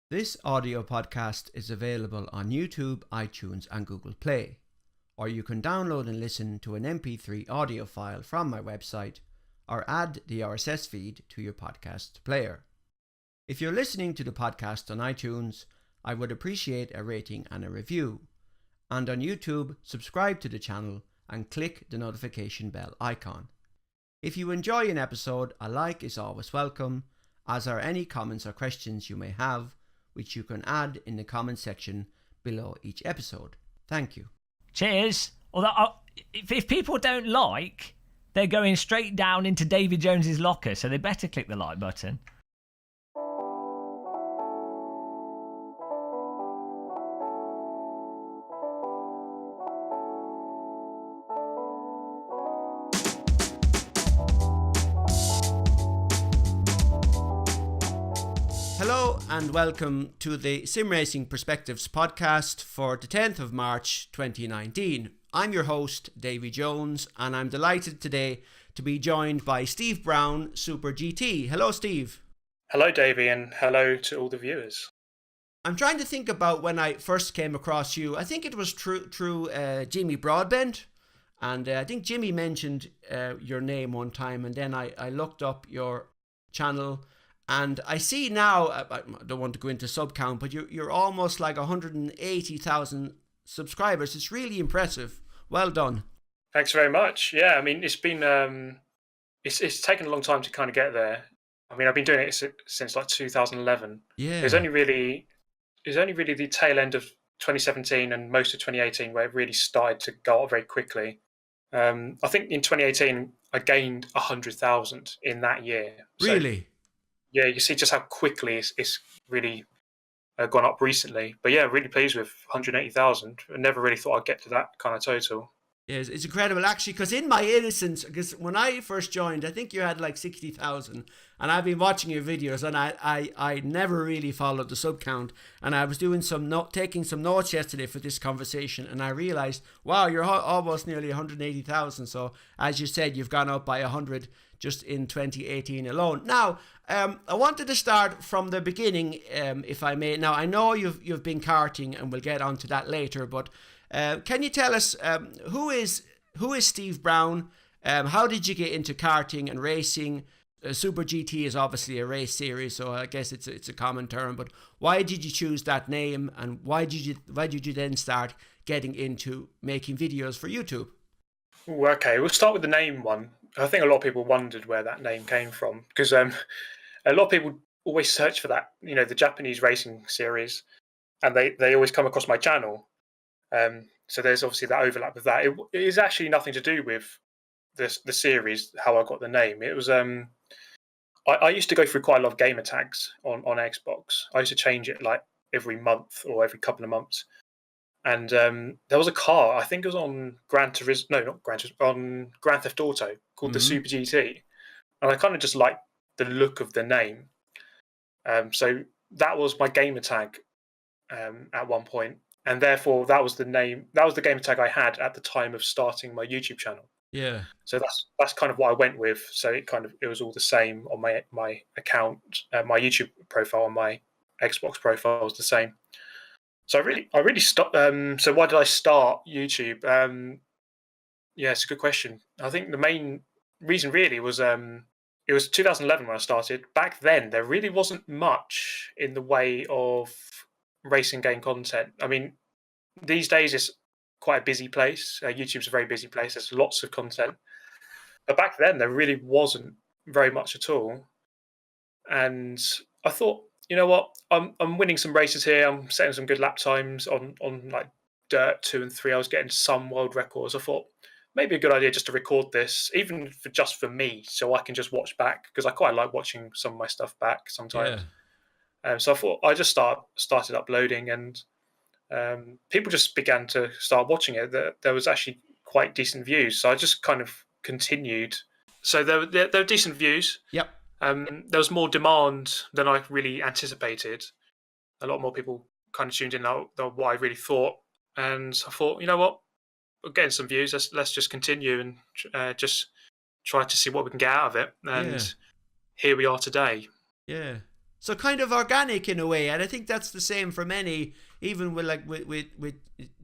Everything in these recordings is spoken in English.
This audio podcast is available on YouTube, iTunes and Google Play, or you can download and listen to an MP3 audio file from my website or add the RSS feed to your podcast player. If you're listening to the podcast on iTunes, I would appreciate a rating and a review. And on YouTube, subscribe to the channel and click the notification bell icon. If you enjoy an episode, a like is always welcome, as are any comments or questions you may have, which you can add in the comment section below each episode. Thank you. Cheers. Although, if people don't like, they're going straight down into Davy Jones's locker, so they better click the like button. Hello and welcome to the Sim Racing Perspectives podcast for the 10th of March 2019. I'm your host, Davy Jones, and I'm delighted today to be joined by Steve Brown, Super GT. Hello, Steve. Hello, Davy, and hello to all the viewers. I'm trying to think about when I first came across you. I think it was through Jimmy Broadbent, and I think Jimmy mentioned your name one time, and then I looked up your channel. And I see now, I don't want to go into sub count, but you're almost like 180,000 subscribers. It's really impressive. Well done. Thanks very much. Yeah, I mean, it's been it's taken a long time to kind of get there. I mean, I've been doing it since like 2011. Yeah. It was only really the tail end of 2017 and most of 2018 where it really started to go up very quickly. I think in 2018 I gained 100,000 in that year. Really? So, yeah, you see just how quickly it's really gone up recently. But yeah, really pleased with 180,000. I never really thought I'd get to that kind of total. Yeah, it's incredible actually, because in my innocence, because when I first joined, I think you had like 60,000, and I've been watching your videos, and I never really followed the sub count, and I was doing taking some notes yesterday for this conversation, and I realized, wow, you're almost nearly 180,000. So as you said, you've gone up by 100 just in 2018 alone. Now, I wanted to start from the beginning, if I may. Now, I know you've been karting, and we'll get onto that later, but can you tell us who is Steve Brown? How did you get into karting and racing? Super GT is obviously a race series, so I guess it's a common term. But why did you choose that name, and why did you then start getting into making videos for YouTube? Ooh, okay, we'll start with the name one. I think a lot of people wondered where that name came from, because a lot of people always search for that, the Japanese racing series, and they always come across my channel. So there's obviously that overlap with that. It is actually nothing to do with the series, how I got the name. It was I used to go through quite a lot of gamer tags on Xbox. I used to change it like every month or every couple of months. And there was a car, I think it was on Gran Turismo, no, not Gran Turismo, on Grand Theft Auto, called the Super GT. And I kind of just liked the look of the name. So that was my gamer tag at one point. And therefore, that was the gamer tag I had at the time of starting my YouTube channel. Yeah. So that's kind of what I went with. So it was all the same on my account, my YouTube profile and my Xbox profile was the same. So I really stopped. So why did I start YouTube? Yeah, it's a good question. I think the main reason really was it was 2011 when I started. Back then, there really wasn't much in the way of racing game content. I mean, these days it's quite a busy place. YouTube's a very busy place. There's lots of content. But back then, there really wasn't very much at all. And I thought, you know what? I'm winning some races here. I'm setting some good lap times on like Dirt 2 and 3. I was getting some world records. I thought maybe a good idea just to record this, even for me, so I can just watch back, because I quite like watching some of my stuff back sometimes. Yeah. So I thought I just started uploading, and people just began to start watching it. There was actually quite decent views, so I just kind of continued. So there were decent views. Yep. There was more demand than I really anticipated. A lot more people kind of tuned in than what I really thought. And I thought, you know what, we're getting some views. Let's just continue and just try to see what we can get out of it. And here we are today. Yeah. So kind of organic in a way, and I think that's the same for many. Even with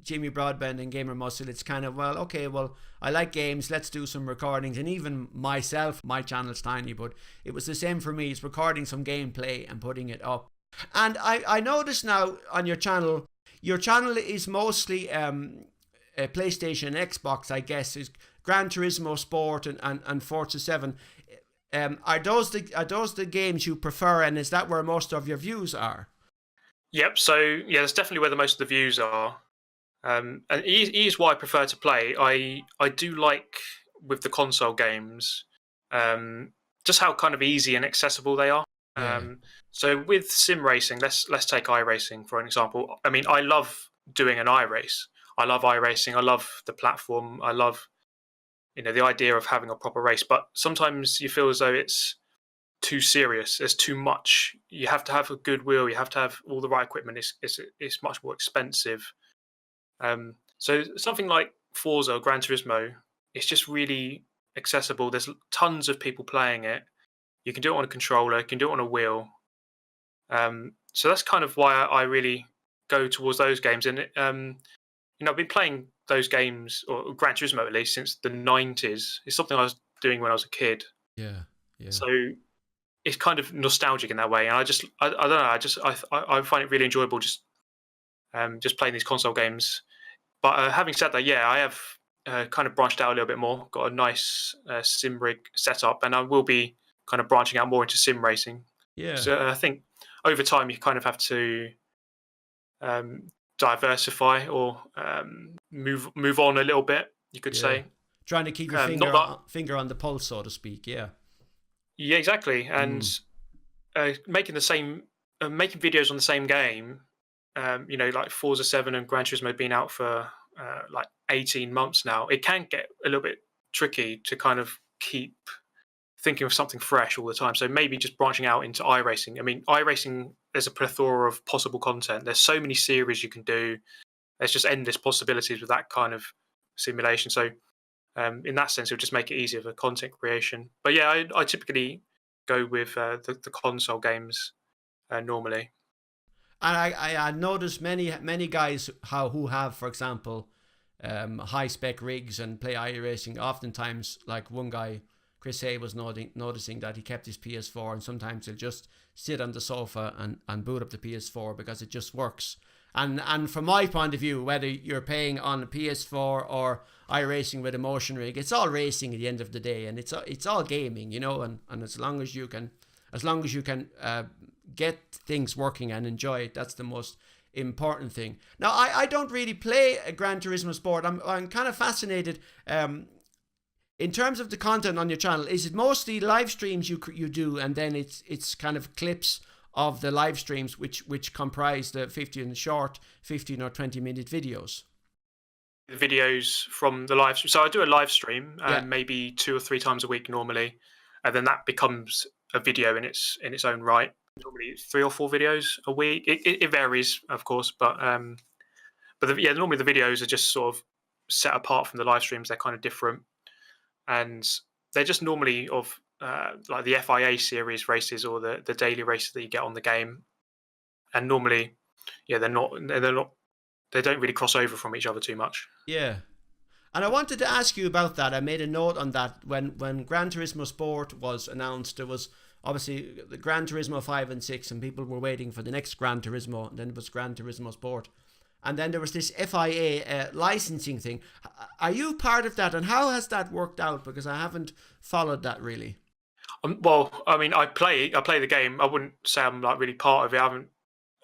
Jimmy Broadbent and Gamer Muscle, it's kind of, well, okay, well, I like games, let's do some recordings. And even myself, my channel's tiny, but it was the same for me. It's recording some gameplay and putting it up. And I noticed now on your channel is mostly a PlayStation and Xbox, I guess, is Gran Turismo Sport and Forza 7. Are those the games you prefer, and is that where most of your views are? Yep. So yeah, that's definitely where the most of the views are. And it is what I prefer to play. I do like with the console games, just how kind of easy and accessible they are. Yeah. So with sim racing, let's take iRacing for an example. I mean, I love doing an iRace. I love iRacing. I love the platform. I love, the idea of having a proper race. But sometimes you feel as though it's too serious. There's too much. You have to have a good wheel. You have to have all the right equipment. It's much more expensive. So something like Forza or Gran Turismo, it's just really accessible. There's tons of people playing it. You can do it on a controller. You can do it on a wheel. So that's kind of why I really go towards those games. And I've been playing those games, or Gran Turismo at least, since the 90s. It's something I was doing when I was a kid. Yeah. So it's kind of nostalgic in that way. And I don't know. I find it really enjoyable just playing these console games. But having said that, yeah, I have kind of branched out a little bit more. Got a nice sim rig setup, and I will be kind of branching out more into sim racing. Yeah. So I think over time you kind of have to diversify or move on a little bit, you could say. Trying to keep your finger on the pulse, so to speak. Yeah. Yeah, exactly. And making videos on the same game. Like Forza 7 and Gran Turismo being out for like 18 months now, it can get a little bit tricky to kind of keep thinking of something fresh all the time. So maybe just branching out into iRacing. I mean, iRacing, there's a plethora of possible content. There's so many series you can do. There's just endless possibilities with that kind of simulation. So in that sense, it would just make it easier for content creation. But yeah, I typically go with the console games normally. And I noticed many guys who have, for example, high spec rigs and play iRacing. Oftentimes, like one guy, Chris Hay, was noticing that he kept his PS4, and sometimes he'll just sit on the sofa and boot up the PS4 because it just works. And from my point of view, whether you're playing on a PS4 or iRacing with a motion rig, it's all racing at the end of the day, and it's all gaming, and as long as you can get things working and enjoy it, that's the most important thing. Now, I don't really play a Gran Turismo Sport. I'm kind of fascinated. In terms of the content on your channel, is it mostly live streams you do, and then it's kind of clips of the live streams which comprise the 15 or 20 minute videos? The videos from the live stream. So I do a live stream maybe 2 or 3 times a week normally, and then that becomes a video in its own right. Normally it's 3 or 4 videos a week. It varies, of course, but normally the videos are just sort of set apart from the live streams. They're kind of different, and they're just normally of like the FIA series races or the daily races that you get on the game. And normally, they don't really cross over from each other too much. Yeah. And I wanted to ask you about that. I made a note on that. When Gran Turismo Sport was announced, there was obviously the Gran Turismo 5 and 6, and people were waiting for the next Gran Turismo, and then it was Gran Turismo Sport. And then there was this FIA licensing thing. Are you part of that, and how has that worked out? Because I haven't followed that really. Well, I mean, I play the game. I wouldn't say I'm like really part of it.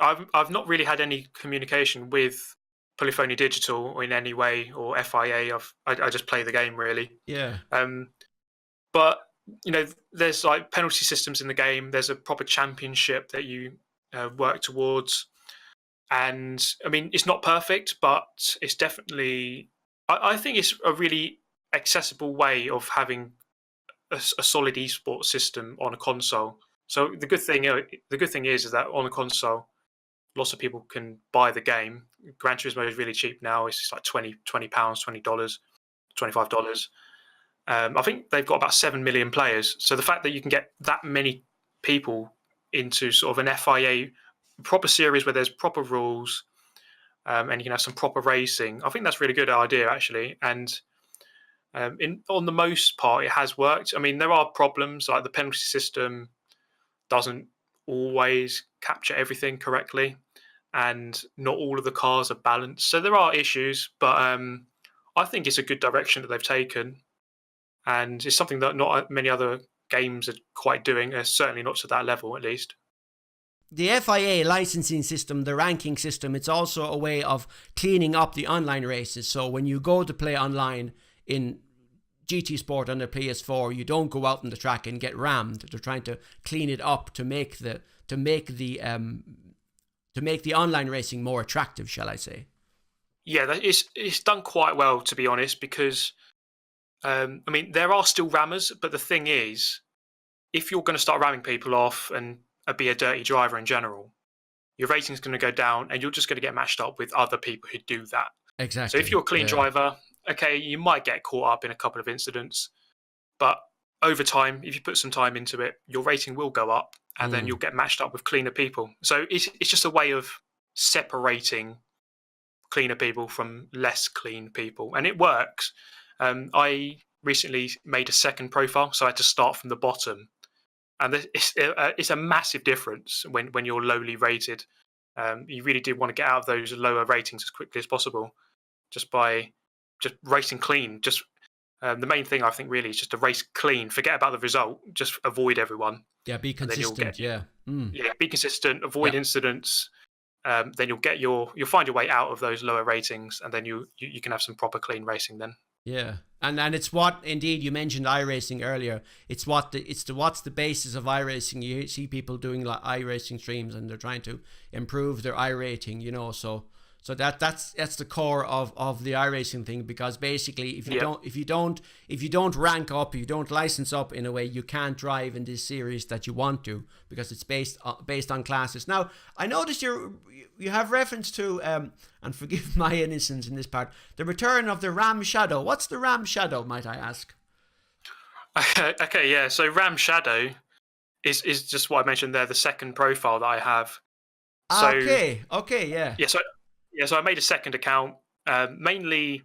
I've not really had any communication with Polyphony Digital in any way, or FIA. I just play the game really. Yeah. But there's like penalty systems in the game. There's a proper championship that you work towards, and I mean, it's not perfect, but it's definitely. I think it's a really accessible way of having a solid esports system on a console. So the good thing is that on a console, lots of people can buy the game. Gran Turismo is really cheap now. It's just like £20, $20, $25. I think they've got about 7 million players. So the fact that you can get that many people into sort of an FIA proper series where there's proper rules, and you can have some proper racing. I think that's a really good idea, actually. And on the most part, it has worked. I mean, there are problems, like the penalty system doesn't always capture everything correctly, and not all of the cars are balanced. So there are issues, but I think it's a good direction that they've taken, and it's something that not many other games are quite doing, certainly not to that level, at least. The FIA licensing system, the ranking system, it's also a way of cleaning up the online races. So when you go to play online in GT Sport on the PS4, you don't go out on the track and get rammed. They're trying to clean it up to make the online racing more attractive, shall I say? Yeah, it's done quite well, to be honest, because I mean, there are still rammers, but the thing is, if you're going to start ramming people off and be a dirty driver in general, your rating's going to go down, and you're just going to get matched up with other people who do that. Exactly. So if you're a clean driver, okay, you might get caught up in a couple of incidents, but over time, if you put some time into it, your rating will go up, and then you'll get matched up with cleaner people. So it's just a way of separating cleaner people from less clean people, and it works. I recently made a second profile, so I had to start from the bottom, and it's a massive difference when you're lowly rated. You really do want to get out of those lower ratings as quickly as possible, just by racing clean. Just the main thing, I think, really is just to race clean. Forget about the result. Just avoid everyone. Yeah, be consistent. Yeah, be consistent. Avoid incidents. Then you'll find your way out of those lower ratings, and then you can have some proper clean racing then. Yeah, and it's what, indeed, you mentioned iRacing earlier. It's what's the basis of iRacing. You see people doing like iRacing streams, and they're trying to improve their iRating. So that's the core of the iRacing thing, because basically if you don't rank up, you don't license up in a way, you can't drive in this series that you want to, because it's based on classes. Now, I noticed you have reference to and forgive my innocence in this part, the return of the Ram Shadow. What's the Ram Shadow, might I ask? Okay, yeah. So Ram Shadow is just what I mentioned there, the second profile that I have. So, okay, yeah. So I made a second account, mainly.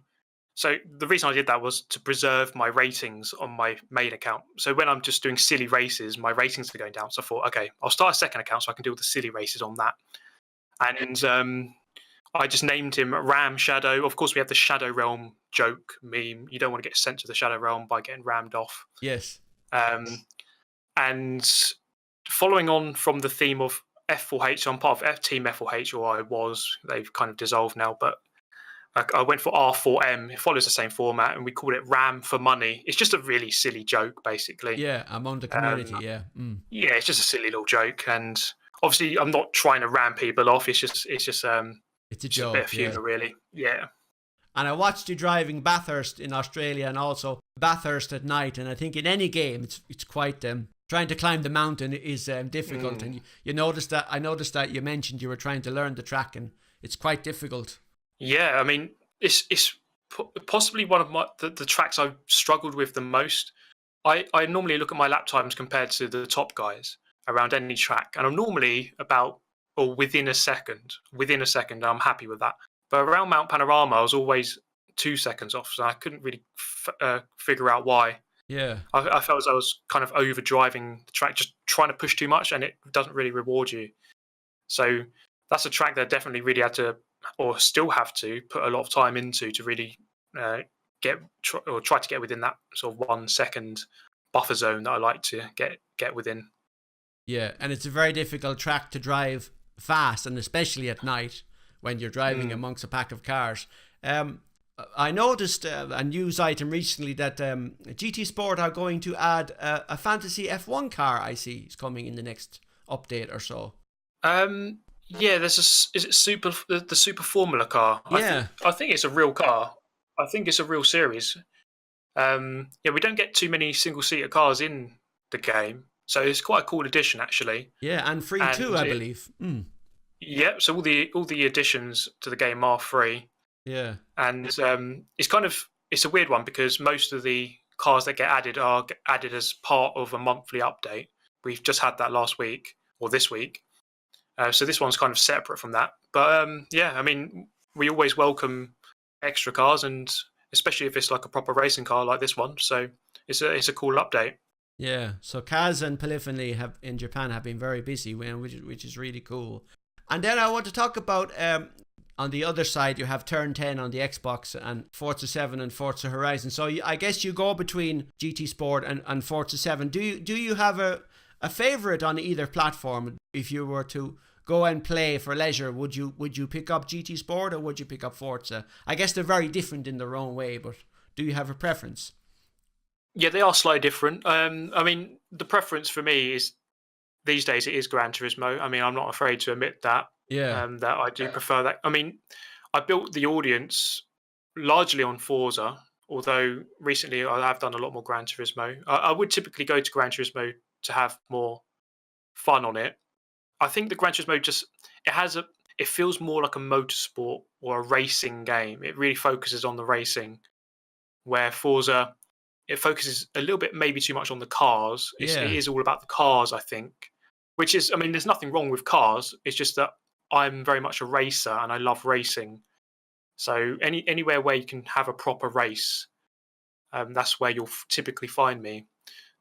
So the reason I did that was to preserve my ratings on my main account. So when I'm just doing silly races, my ratings are going down. So I thought, okay, I'll start a second account so I can do all the silly races on that. And I just named him Ram Shadow. Of course, we have the Shadow Realm joke meme. You don't want to get sent to the Shadow Realm by getting rammed off. Yes. And following on from the theme of F4H, so I'm part of Team F4H, or I was. They've kind of dissolved now, but I went for R4M. It follows the same format, and we called it Ram for Money. It's just a really silly joke, basically. Yeah, among the community, yeah. Yeah, it's just a silly little joke, and obviously I'm not trying to ram people off. It's just it's a joke, a bit of humour, really. Yeah. And I watched you driving Bathurst in Australia, and also Bathurst at night. And I think in any game, it's quite trying to climb the mountain is difficult. And I noticed that you mentioned you were trying to learn the track, and it's quite difficult. Yeah, I mean, it's possibly one of the tracks I've struggled with the most. I normally look at my lap times compared to the top guys around any track, and I'm normally within a second. I'm happy with that. But around Mount Panorama, I was always 2 seconds off, so I couldn't really figure out why. Yeah, I felt as I was kind of over driving the track, just trying to push too much, and it doesn't really reward you. So that's a track that I definitely really had to, or still have to, put a lot of time into to really try to get within that sort of 1 second buffer zone that I like to get within. Yeah, and it's a very difficult track to drive fast, and especially at night when you're driving amongst a pack of cars. I noticed a news item recently that GT Sport are going to add a fantasy F1 car. I see is coming in the next update or so. Yeah, is it the Super Formula car? Yeah, I think it's a real car. I think it's a real series. We don't get too many single-seater cars in the game, so it's quite a cool addition, actually. Yeah, and free too, I believe. Yeah, so all the additions to the game are free. Yeah, and it's a weird one because most of the cars that get added are added as part of a monthly update. We've just had that last week, or this week. So this one's kind of separate from that. But I mean, we always welcome extra cars, and especially if it's like a proper racing car like this one. So it's a cool update. Yeah, so Kaz and Polyphony in Japan have been very busy, which is really cool. And then I want to talk about on the other side, you have Turn 10 on the Xbox and Forza 7 and Forza Horizon. So I guess you go between GT Sport and Forza 7. Do you have a favorite on either platform? If you were to go and play for leisure, would you pick up GT Sport or would you pick up Forza? I guess they're very different in their own way, but do you have a preference? Yeah, they are slightly different. I mean, the preference for me is these days it is Gran Turismo. I mean, I'm not afraid to admit that. Yeah. That I do prefer that. I mean, I built the audience largely on Forza, although recently I have done a lot more Gran Turismo. I would typically go to Gran Turismo to have more fun on it. I think the Gran Turismo it feels more like a motorsport or a racing game. It really focuses on the racing, where Forza, it focuses a little bit maybe too much on the cars. It is all about the cars, I think, which is, I mean, there's nothing wrong with cars. It's just that I'm very much a racer and I love racing. So anywhere where you can have a proper race, that's where you'll typically find me.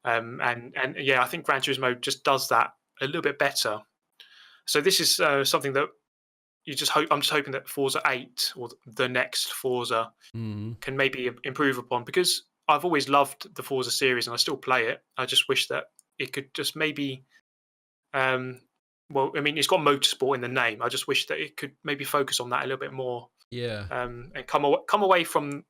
And I think Gran Turismo just does that a little bit better. So this is something that I'm just hoping that Forza 8 or the next Forza can maybe improve upon, because I've always loved the Forza series and I still play it. I just wish that it could just maybe, well, I mean, it's got motorsport in the name. I just wish that it could maybe focus on that a little bit more. Yeah. And come away from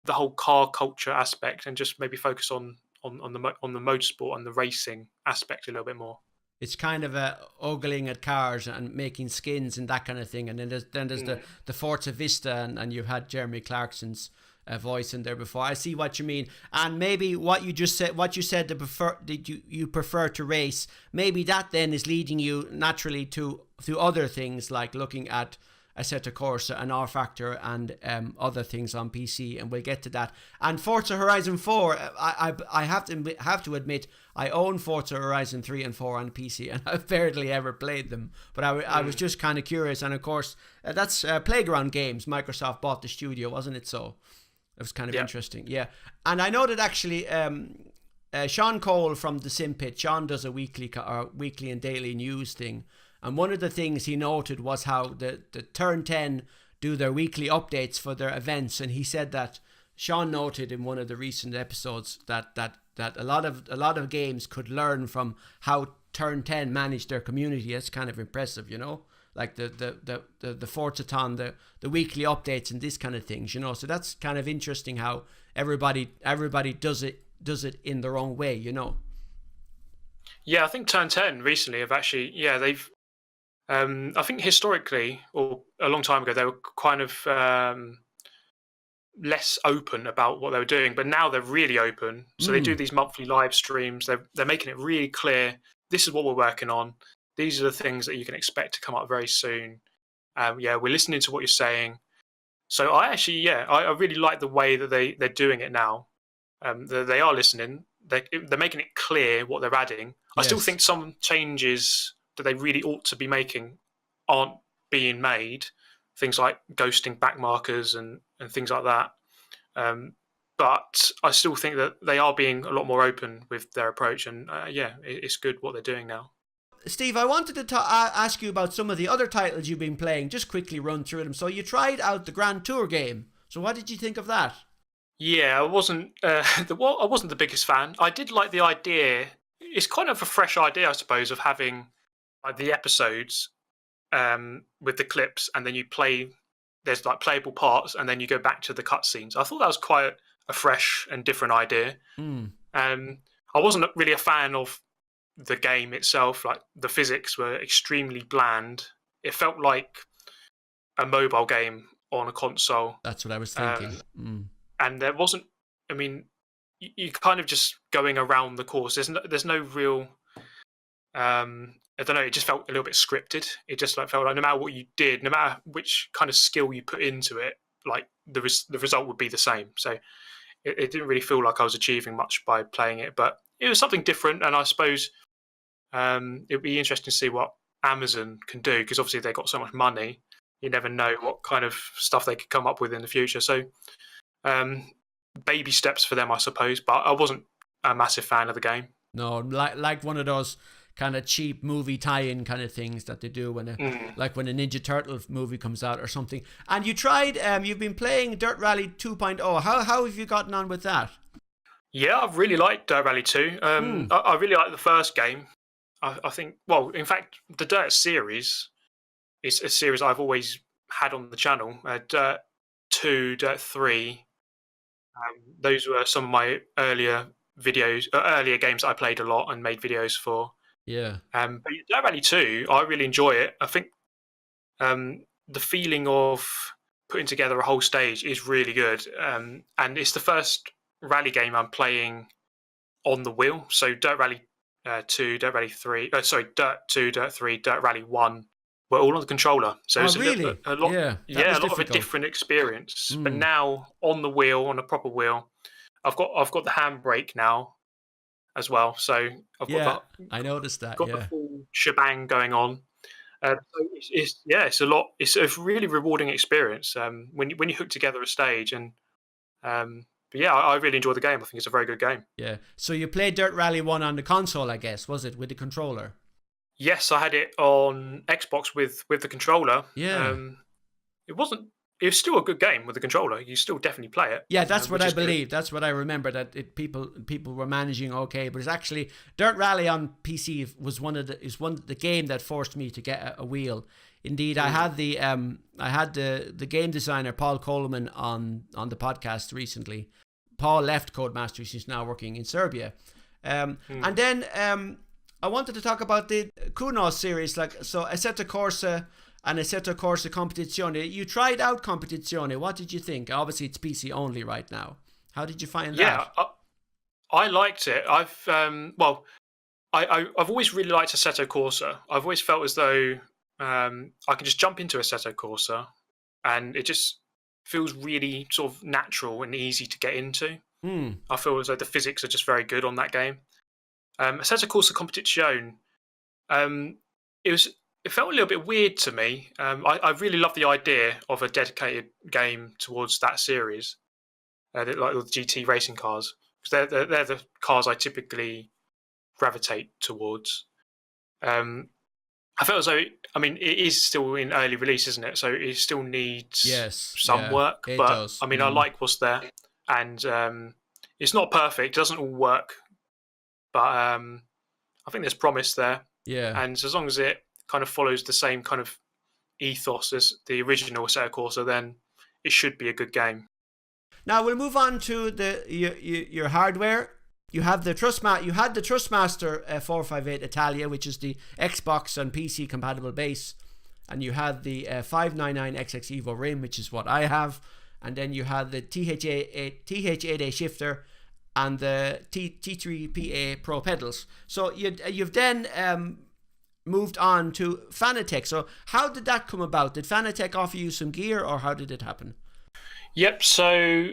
the whole car culture aspect and just maybe focus on the motorsport and the racing aspect a little bit more. It's kind of ogling at cars and making skins and that kind of thing. And then there's the Forza Vista, and you've had Jeremy Clarkson's voice in there before. I see what you mean. And maybe what you said you prefer to race, maybe that then is leading you naturally to other things, like looking at Assetto Corsa and RFactor and other things on PC, and we'll get to that. And Forza Horizon 4, I have to admit, I own Forza Horizon 3 and 4 on PC, and I've barely ever played them. But I was just kind of curious, and of course, that's Playground Games. Microsoft bought the studio, wasn't it? So it was kind of interesting. Yeah. And I know that actually Sean Cole from the Sim Pit, Sean does a weekly and daily news thing. And one of the things he noted was how the Turn 10 do their weekly updates for their events. And he said that Sean noted in one of the recent episodes that a lot of games could learn from how Turn 10 manage their community. It's kind of impressive, you know, like the Forzathon, the weekly updates and this kind of things, you know. So that's kind of interesting how everybody does it in their own way, you know. Yeah, I think Turn 10 recently have actually, they've, I think historically, or a long time ago, they were kind of less open about what they were doing, but now they're really open. So they do these monthly live streams. They're making it really clear. This is what we're working on. These are the things that you can expect to come up very soon. We're listening to what you're saying. So I actually, I really like the way that they're doing it now. They are listening. They're making it clear what they're adding. I still think some changes that they really ought to be making aren't being made. Things like ghosting backmarkers and things like that. But I still think that they are being a lot more open with their approach. And it's good what they're doing now. Steve, I wanted to ask you about some of the other titles you've been playing. Just quickly run through them. So you tried out the Grand Tour game. So what did you think of that? Yeah, I wasn't the biggest fan. I did like the idea. It's kind of a fresh idea, I suppose, of having the episodes with the clips, and then you play. There's like playable parts, and then you go back to the cutscenes. I thought that was quite a fresh and different idea. I wasn't really a fan of the game itself. Like, the physics were extremely bland. It felt like a mobile game on a console. That's what I was thinking. And there wasn't. I mean, you kind of just going around the course. There's no real. I don't know. It just felt a little bit scripted. It just felt like no matter what you did, no matter which kind of skill you put into it, like the result would be the same. So it didn't really feel like I was achieving much by playing it. But it was something different, and I suppose It'd be interesting to see what Amazon can do, because obviously they've got so much money. You never know what kind of stuff they could come up with in the future. So baby steps for them, I suppose. But I wasn't a massive fan of the game. No, like one of those kind of cheap movie tie-in kind of things that they do when like when a Ninja Turtle movie comes out or something. And you tried, you've been playing Dirt Rally 2.0. How have you gotten on with that? Yeah, I've really liked Dirt Rally 2. I really liked the first game. I think, well, in fact, the Dirt series is a series I've always had on the channel. Dirt 2, Dirt 3, those were some of my earlier videos, earlier games that I played a lot and made videos for. Yeah. But Dirt Rally 2, I really enjoy it. I think the feeling of putting together a whole stage is really good. And it's the first rally game I'm playing on the wheel. So Dirt Rally 2, Dirt Rally 3, Dirt 2, Dirt 3, Dirt Rally 1 were all on the controller. So it's really? a lot, a lot of a different experience. But now on the wheel, on a proper wheel, I've got the handbrake now as well. So I've got I noticed that. Got the full shebang going on. So it's a lot. It's a really rewarding experience when you hook together a stage. And but yeah, I really enjoy the game. I think it's a very good game. Yeah. So you played Dirt Rally 1 on the console, I guess, was it, with the controller? Yes, I had it on Xbox with the controller. Yeah. It was still a good game with the controller. You still definitely play it. Yeah, that's what I believe. That's what I remember, that people were managing okay. But it's actually Dirt Rally on PC was one of the game that forced me to get a wheel. Indeed, I had the game designer Paul Coleman on the podcast recently. Paul left Codemasters. He's now working in Serbia. And then I wanted to talk about the Kuno series, so Assetto Corsa and Assetto Corsa Competizione. You tried out Competizione. What did you think? Obviously, it's PC only right now. How did you find that? Yeah, I liked it. I've always really liked Assetto Corsa. I've always felt as though I can just jump into Assetto Corsa, and it just feels really sort of natural and easy to get into. I feel as though the physics are just very good on that game. Assetto Corsa Competizione, it felt a little bit weird to me. I really love the idea of a dedicated game towards that series, like the GT racing cars, because they're the cars I typically gravitate towards. I felt as though, it is still in early release, isn't it? So it still needs some work. It but does. I like what's there, and it's not perfect. It doesn't all work, but I think there's promise there. Yeah. And as long as it kind of follows the same kind of ethos as the original Assetto Corsa, then it should be a good game. Now we'll move on to your hardware. You have the Thrustmaster 458 Italia, which is the Xbox and PC compatible base, and you had the 599XX Evo Rim, which is what I have, and then you had the TH8A shifter and the T3PA Pro pedals. So you've then moved on to Fanatec. So how did that come about? Did Fanatec offer you some gear, or how did it happen? Yep. So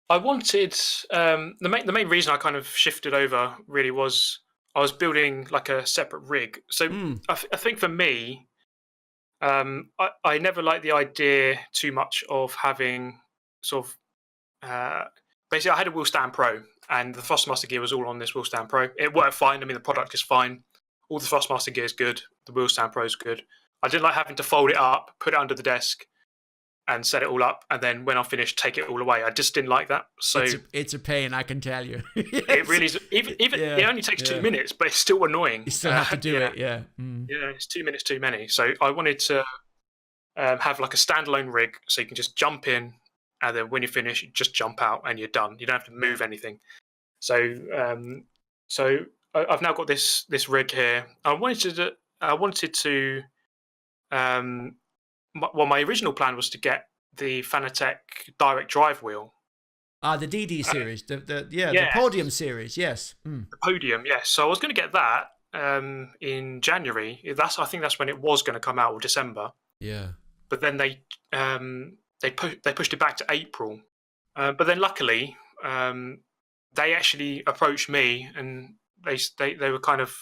I wanted the main reason I kind of shifted over really was I was building like a separate rig. So I think for me, I never liked the idea too much of having sort of basically I had a wheel stand Pro, and the Thrustmaster gear was all on this wheel stand Pro. It worked fine. The product is fine. All the Thrustmaster gear is good. The wheel stand Pro is good. I didn't like having to fold it up, put it under the desk, and set it all up, and then when I finished, take it all away. I just didn't like that. So it's a pain, I can tell you. It really is. Even it only takes 2 minutes, but it's still annoying. You still have to do it, yeah. Yeah, it's 2 minutes too many. So I wanted to have like a standalone rig, so you can just jump in, and then when you finish, you just jump out, and you're done. You don't have to move anything. So I've now got this rig here. I wanted to. My original plan was to get the Fanatec direct drive wheel. The DD series, the Podium series, yes. The Podium, yes. So I was going to get that in January. I think that's when it was going to come out, or December. Yeah. But then they pushed it back to April. But then luckily, they actually approached me, and they were kind of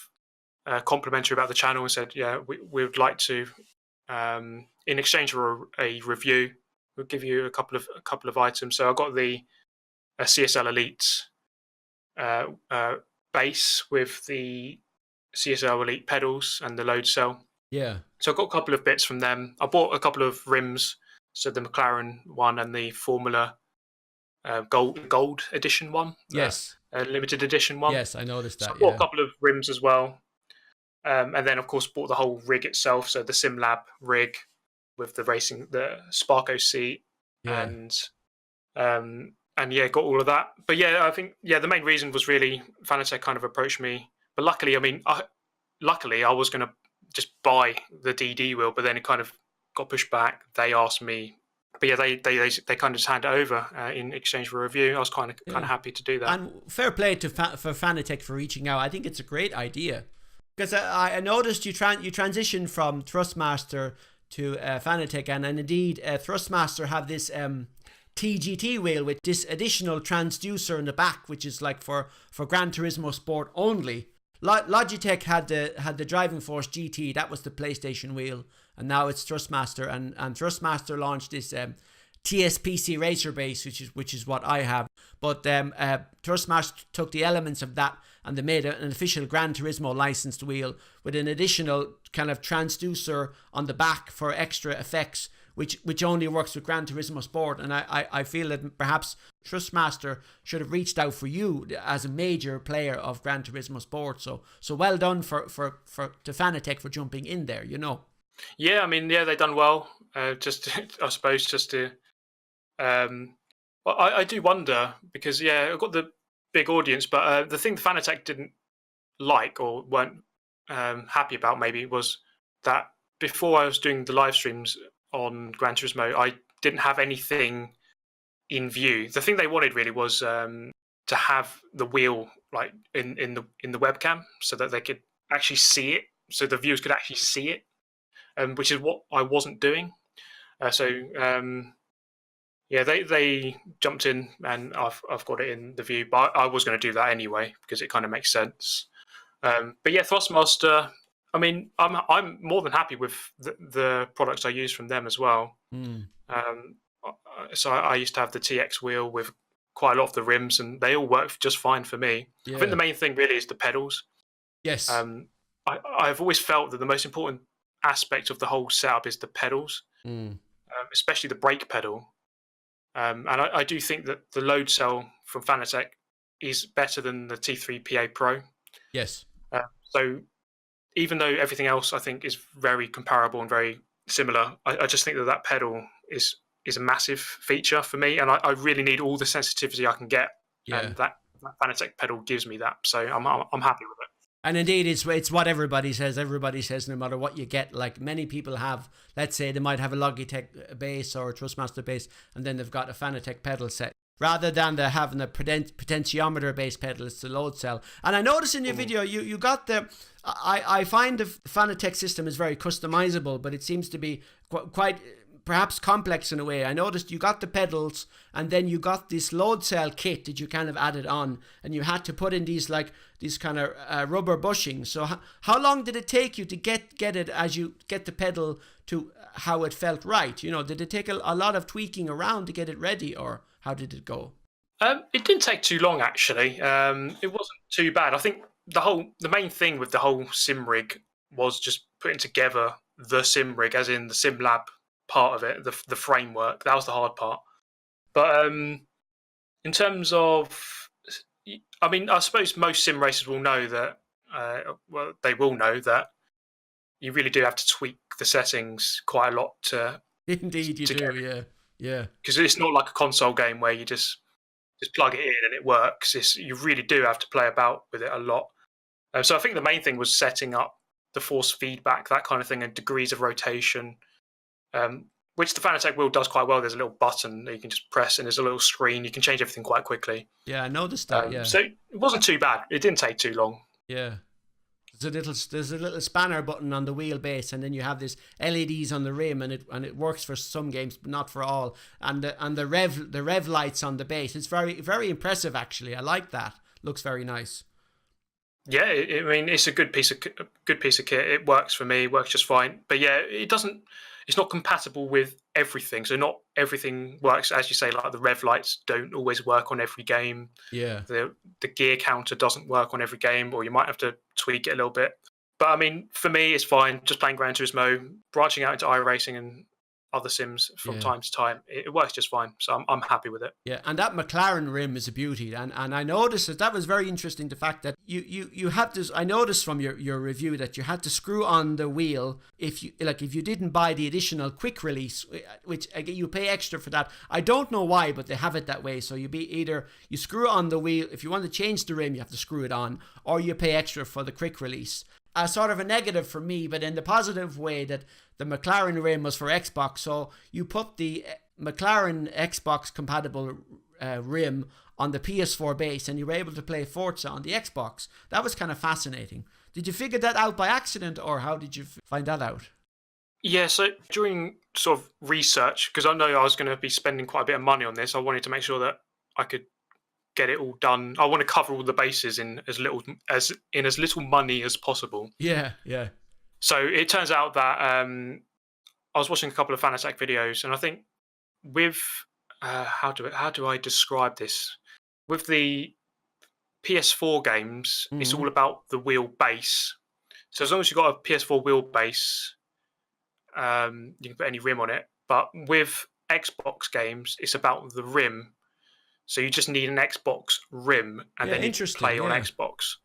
complimentary about the channel and said, yeah, we would like to, in exchange for a review, we'll give you a couple of items. So I got the CSL Elite base with the CSL Elite pedals and the Loadcell. Yeah. So I got a couple of bits from them. I bought a couple of rims, so the McLaren one and the Formula gold edition one. Yes. Limited edition one. Yes, I noticed that. So I bought a couple of rims as well. And then, of course, bought the whole rig itself. So the SimLab rig with the Sparko seat, and yeah, got all of that. But yeah, I think the main reason was really Fanatec kind of approached me. But luckily, I was going to just buy the DD wheel, but then it kind of got pushed back. They asked me, but yeah, they kind of just handed it over in exchange for a review. I was kind of happy to do that. And fair play to for Fanatec for reaching out. I think it's a great idea. Because I noticed you transitioned from Thrustmaster to Fanatec, and indeed Thrustmaster have this TGT wheel with this additional transducer in the back, which is like for Gran Turismo Sport only. Logitech had the Driving Force GT, that was the PlayStation wheel, and now it's Thrustmaster, and Thrustmaster launched this TSPC Racer base, which is what I have. But Thrustmaster took the elements of that and they made an official Gran Turismo licensed wheel with an additional kind of transducer on the back for extra effects, which only works with Gran Turismo Sport. And I feel that perhaps Thrustmaster should have reached out for you as a major player of Gran Turismo Sport. So well done to Fanatec for jumping in there, you know. Yeah, I mean, they've done well. I suppose just to, well, I do wonder because I've got the big audience, but the thing the Fanatec didn't like or weren't happy about maybe was that before I was doing the live streams on Gran Turismo, I didn't have anything in view. The thing they wanted really was to have the wheel like in the webcam so that they could actually see it, so the viewers could actually see it, which is what I wasn't doing. They jumped in and I've got it in the view, but I was going to do that anyway because it kind of makes sense. But yeah, Thrustmaster, I mean, I'm more than happy with the products I use from them as well. So I used to have the TX wheel with quite a lot of the rims, and they all work just fine for me. Yeah. I think the main thing really is the pedals. Yes. I've always felt that the most important aspect of the whole setup is the pedals, especially the brake pedal. And I do think that the Loadcell from Fanatec is better than the T3 PA Pro. Yes. So even though everything else I think is very comparable and very similar, I just think that pedal is a massive feature for me, and I really need all the sensitivity I can get, and that Fanatec pedal gives me that. So I'm happy with it. And indeed, it's what everybody says. Everybody says no matter what you get, like many people have, let's say they might have a Logitech base or a Thrustmaster base, and then they've got a Fanatec pedal set. Rather than having a potentiometer based pedal, it's the Loadcell. And I noticed in your video, you got the... I find the Fanatec system is very customizable, but it seems to be quite perhaps complex in a way. I noticed you got the pedals, and then you got this Loadcell kit that you kind of added on, and you had to put in these kind of rubber bushings. So how long did it take you to get it as you get the pedal to how it felt right? You know, did it take a lot of tweaking around to get it ready, or how did it go? It didn't take too long, actually. It wasn't too bad. I think the main thing with the whole sim rig was just putting together the sim rig, as in the sim lab part of it, the framework. That was the hard part. But in terms of, I mean, I suppose most sim racers will know that, they will know that you really do have to tweak the settings quite a lot to... Indeed you do, yeah. Because it's not like a console game where you just plug it in and it works. You really do have to play about with it a lot. So I think the main thing was setting up the force feedback, that kind of thing, and degrees of rotation, which the Fanatec wheel does quite well. There's a little button that you can just press, and there's a little screen. You can change everything quite quickly. Yeah, I noticed that, So it wasn't too bad. It didn't take too long. Yeah. There's a little spanner button on the wheelbase, and then you have this LEDs on the rim, and it works for some games, but not for all. And the rev lights on the base. It's very, very impressive, actually. I like that. Looks very nice. Yeah, I mean, it's a good piece of kit. It works for me. It works just fine. But yeah, it doesn't. It's not compatible with everything. So not everything works, as you say. Like the rev lights don't always work on every game. Yeah. The gear counter doesn't work on every game, or you might have to tweak it a little bit. But I mean, for me, it's fine. Just playing Gran Turismo, branching out into iRacing and other sims from time to time. It works just fine. So I'm happy with it. Yeah, and that McLaren rim is a beauty, and I noticed that was very interesting. The fact that you have to, I noticed from your review that you had to screw on the wheel if you didn't buy the additional quick release, which again you pay extra for that. I don't know why, but they have it that way. So you screw on the wheel if you want to change the rim, you have to screw it on, or you pay extra for the quick release. Sort of a negative for me, but in the positive way that the McLaren rim was for Xbox, so you put the McLaren Xbox compatible rim on the PS4 base and you were able to play Forza on the Xbox. That was kind of fascinating. Did you figure that out by accident, or how did you find that out? Yeah, so during sort of research, because I know I was going to be spending quite a bit of money on this, I wanted to make sure that I could get it all done. I want to cover all the bases in as little money as possible. Yeah. So it turns out that I was watching a couple of Fanatec videos, and I think with how do I describe this? With the PS4 games, it's all about the wheel base. So as long as you've got a PS4 wheel base, you can put any rim on it. But with Xbox games, it's about the rim. So you just need an Xbox rim, and then you can play on Xbox.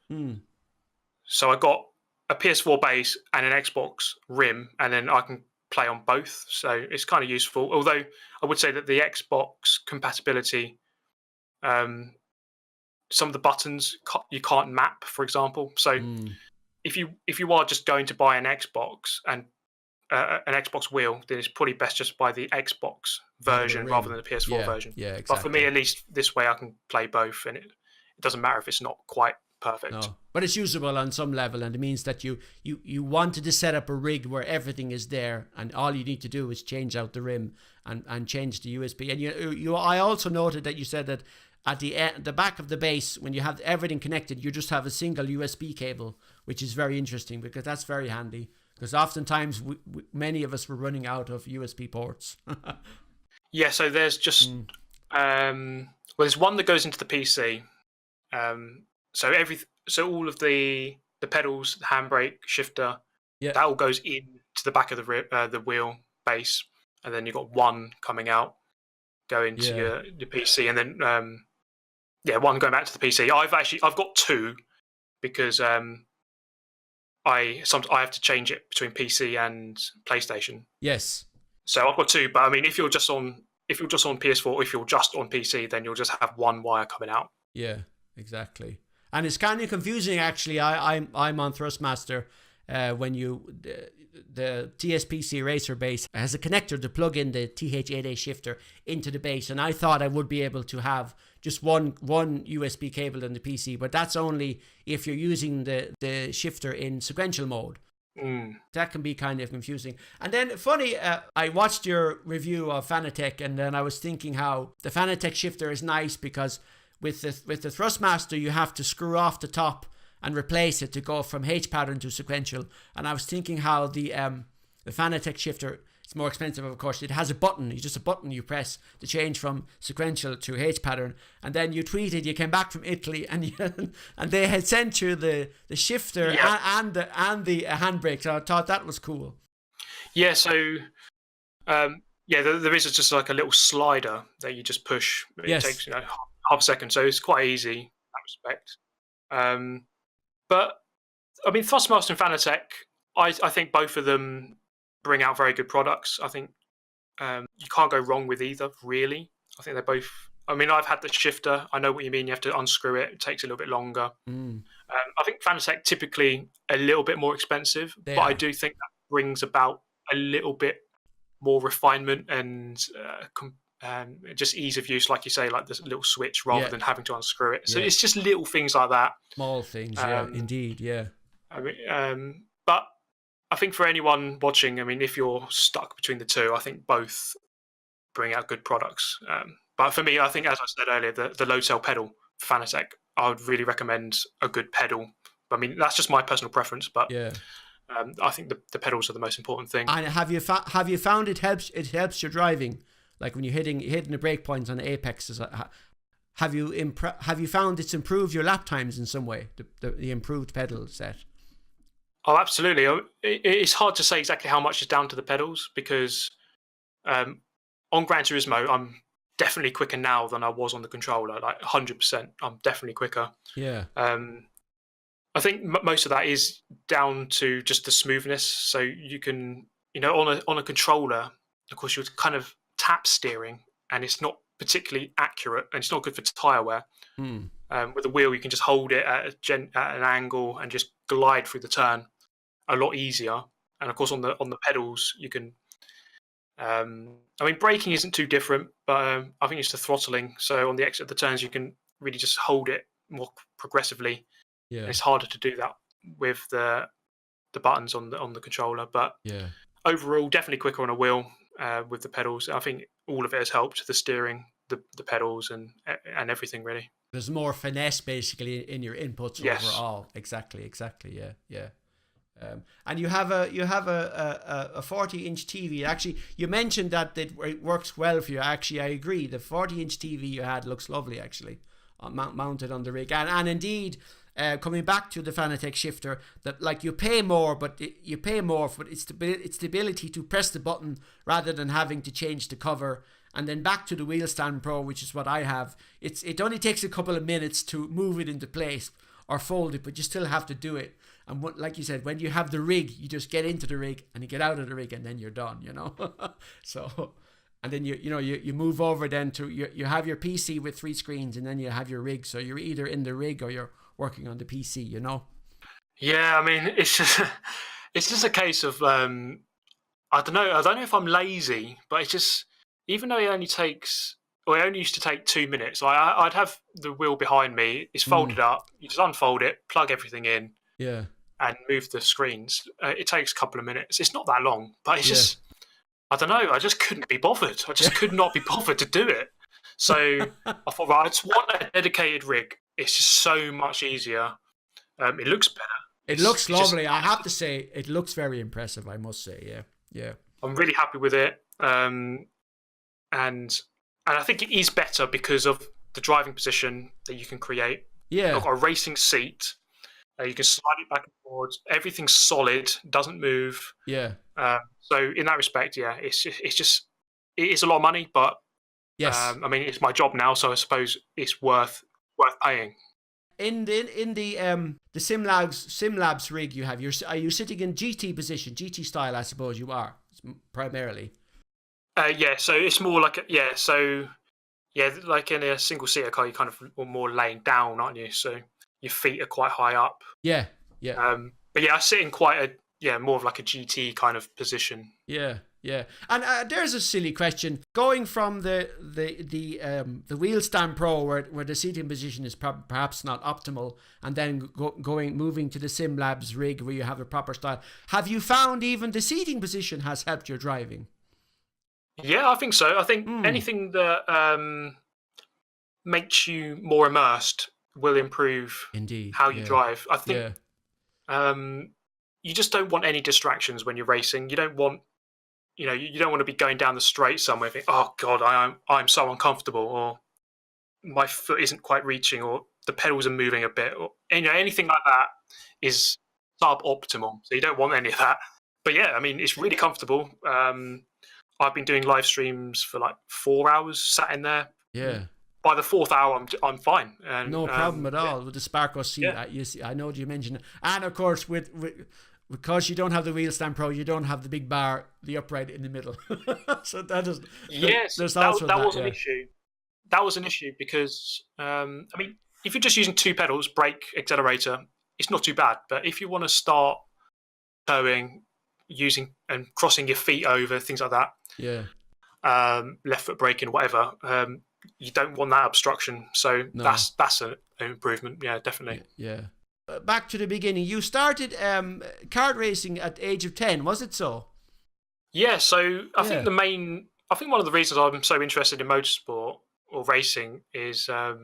So I got a PS4 base and an Xbox rim, and then I can play on both. So it's kind of useful. Although I would say that the Xbox compatibility, some of the buttons you can't map, for example. So if you are just going to buy an Xbox and an Xbox wheel, then it's probably best just buy the Xbox version rather than the PS4 version. Yeah, exactly. But for me, at least this way, I can play both, and it doesn't matter if it's not quite perfect. No, but it's usable on some level, and it means that you wanted to set up a rig where everything is there, and all you need to do is change out the rim and change the USB. And I also noted that you said that at the back of the base, when you have everything connected, you just have a single USB cable, which is very interesting because that's very handy. Because oftentimes, many of us were running out of USB ports. Yeah, so there's just there's one that goes into the PC. So all of the pedals, the handbrake, shifter, that all goes into the back of the wheel base, and then you've got one coming out, going to your PC, and then one going back to the PC. I've got two because I have to change it between PC and PlayStation. Yes. So I've got two, but I mean, if you're just on PS4, or if you're just on PC, then you'll just have one wire coming out. Yeah, exactly. And it's kind of confusing, actually. I'm on Thrustmaster. When the TSPC Racer base has a connector to plug in the TH8A shifter into the base, and I thought I would be able to have just one USB cable in the PC, but that's only if you're using the shifter in sequential mode. That can be kind of confusing. And then funny, I watched your review of Fanatec, and then I was thinking how the Fanatec shifter is nice because with the Thrustmaster you have to screw off the top and replace it to go from H pattern to sequential. And I was thinking how the Fanatec shifter, it's more expensive, of course. It has a button. It's just a button you press to change from sequential to H pattern. And then you tweeted, you came back from Italy, and and they had sent you the shifter and the handbrake. So I thought that was cool. Yeah. So there is just like a little slider that you just push. It takes half a second, so it's quite easy in that respect. But I mean, Thrustmaster and Fanatec, I think both of them bring out very good products. I think you can't go wrong with either, really. I think they're both. I mean, I've had the shifter. I know what you mean. You have to unscrew it. It takes a little bit longer. I think Fanatec typically a little bit more expensive, but I do think that brings about a little bit more refinement and just ease of use, like you say, like this little switch rather than having to unscrew it. So it's just little things like that. Small things, indeed, yeah. I mean, but I think for anyone watching, I mean, if you're stuck between the two, I think both bring out good products. But for me, I think, as I said earlier, the Loadcell pedal for Fanatec, I would really recommend a good pedal Yeah. I mean, that's just my personal preference, but Yeah. I think the pedals are the most important thing. And have you found it helps your driving, like when you're hitting the brake points on the apexes? Have you found it's improved your lap times in some way? The improved pedal set. Oh, absolutely. It's hard to say exactly how much is down to the pedals because on Gran Turismo, I'm definitely quicker now than I was on the controller. Like 100%, I'm definitely quicker. Yeah. I think most of that is down to just the smoothness. So you can, on a controller, of course, you're kind of tap steering, and it's not particularly accurate, and it's not good for tire wear. With a wheel, you can just hold it at an angle and just glide through the turn a lot easier. And of course, on the pedals, you can. I mean, braking isn't too different, but I think it's the throttling. So on the exit of the turns, you can really just hold it more progressively. Yeah. And it's harder to do that with the buttons on the controller. But overall, definitely quicker on a wheel with the pedals. I think all of it has helped the steering, the pedals, and everything really. There's more finesse basically in your inputs overall. Exactly. Yeah. And you have a 40-inch TV. Actually, you mentioned that it works well for you. Actually, I agree. The 40-inch TV you had looks lovely. Actually, mounted on the rig, and indeed. Coming back to the Fanatec shifter, that like you pay more, but it's the ability to press the button rather than having to change the cover. And then back to the Wheel Stand Pro, which is what I have. It only takes a couple of minutes to move it into place or fold it, but you still have to do it. And like you said, when you have the rig, you just get into the rig and you get out of the rig, and then you're done. So. And then you move over then to you have your PC with 3 screens, and then you have your rig. So you're either in the rig or you're working on the PC. Yeah, I mean, it's just a case of I don't know if I'm lazy, but it's just, even though it only used to take 2 minutes. I'd have the wheel behind me. It's folded up. You just unfold it, plug everything in, and move the screens. It takes a couple of minutes. It's not that long, but it's just. I don't know. I just couldn't be bothered. I just could not be bothered to do it. So I thought, right, I just want a dedicated rig. It's just so much easier. It looks better. It looks lovely. I have to say, it looks very impressive. I must say, yeah. I'm really happy with it, and I think it is better because of the driving position that you can create. Yeah, I've got a racing seat. You can slide it back and forwards. Everything's solid, doesn't move. Yeah. So in that respect, it is a lot of money, but yes, I mean, it's my job now, so I suppose it's worth paying. In the SimLabs rig you have, are you sitting in GT position, GT style? I suppose you are primarily. Yeah. So it's more like like in a single seater car, you kind of are more laying down, aren't you? So your feet are quite high up. Yeah. But I sit in quite more of like a GT kind of position. Yeah. And there's a silly question. Going from the Wheel Stand Pro, where the seating position is perhaps not optimal, and then moving to the SimLabs rig where you have a proper style. Have you found even the seating position has helped your driving? Yeah, I think so. I think anything that makes you more immersed will improve how you drive. I think you just don't want any distractions when you're racing. You don't want, you don't want to be going down the straight somewhere and think, oh God, I'm so uncomfortable, or my foot isn't quite reaching, or the pedals are moving a bit, or anything like that is suboptimal. So you don't want any of that. But yeah, I mean, it's really comfortable. I've been doing live streams for like 4 hours, sat in there. Yeah. By the 4th hour, I'm fine. And, no problem at all with the Sparko seat. Yeah. I know what you mentioned, and of course because you don't have the Wheel Stand Pro, you don't have the big bar, the upright in the middle. So that is that was an issue. That was an issue because I mean, if you're just using 2 pedals, brake, accelerator, it's not too bad. But if you want to start towing, using and crossing your feet over things like that, left foot braking, whatever, you don't want that obstruction. So that's an improvement. Yeah, definitely. Yeah. Back to the beginning. You started kart racing at the age of 10, was it so? Yeah. So I think one of the reasons I'm so interested in motorsport or racing is, well,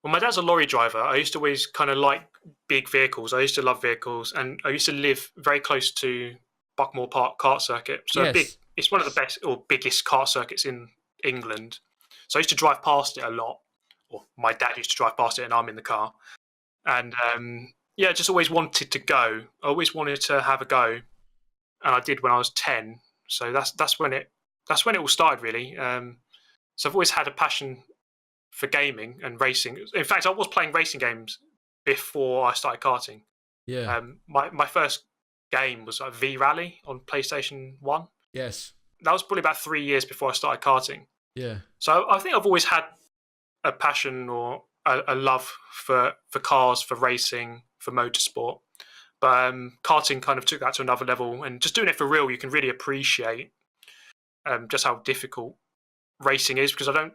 my dad's a lorry driver. I used to always kind of like big vehicles. I used to love vehicles, and I used to live very close to Buckmore Park kart circuit. So Yes. it's one of the best or biggest kart circuits in England. So I used to drive past it a lot, or my dad used to drive past it, and I'm in the car. And yeah, just always wanted to go. I always wanted to have a go, and I did when I was 10. So that's when it all started, really. So I've always had a passion for gaming and racing. In fact, I was playing racing games before I started karting. Yeah. My first game was like V Rally on PlayStation 1. Yes. That was probably about 3 years before I started karting. Yeah. So I think I've always had a passion or a love for cars, for racing, for motorsport. But karting kind of took that to another level, and just doing it for real, you can really appreciate just how difficult racing is, because I'm